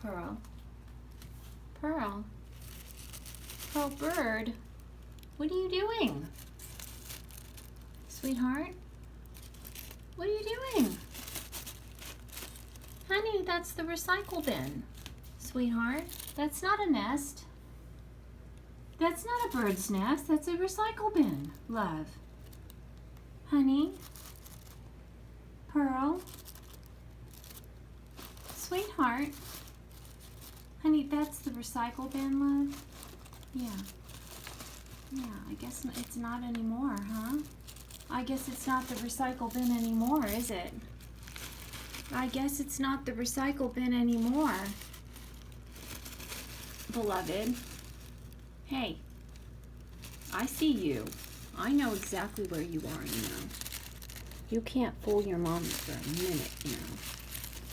Pearl. Pearl. Pearl bird. What are you doing? Sweetheart? What are you doing? Honey, that's the recycle bin. Sweetheart, that's not a nest. That's not a bird's nest. That's a recycle bin, love. Honey? Pearl? Sweetheart? Honey, that's the recycle bin, love? Yeah. Yeah, I guess it's not anymore, huh? I guess it's not the recycle bin anymore, is it? I guess it's not the recycle bin anymore. Beloved. Hey, I see you. I know exactly where you are, you know. You can't fool your mommy for a minute, you know.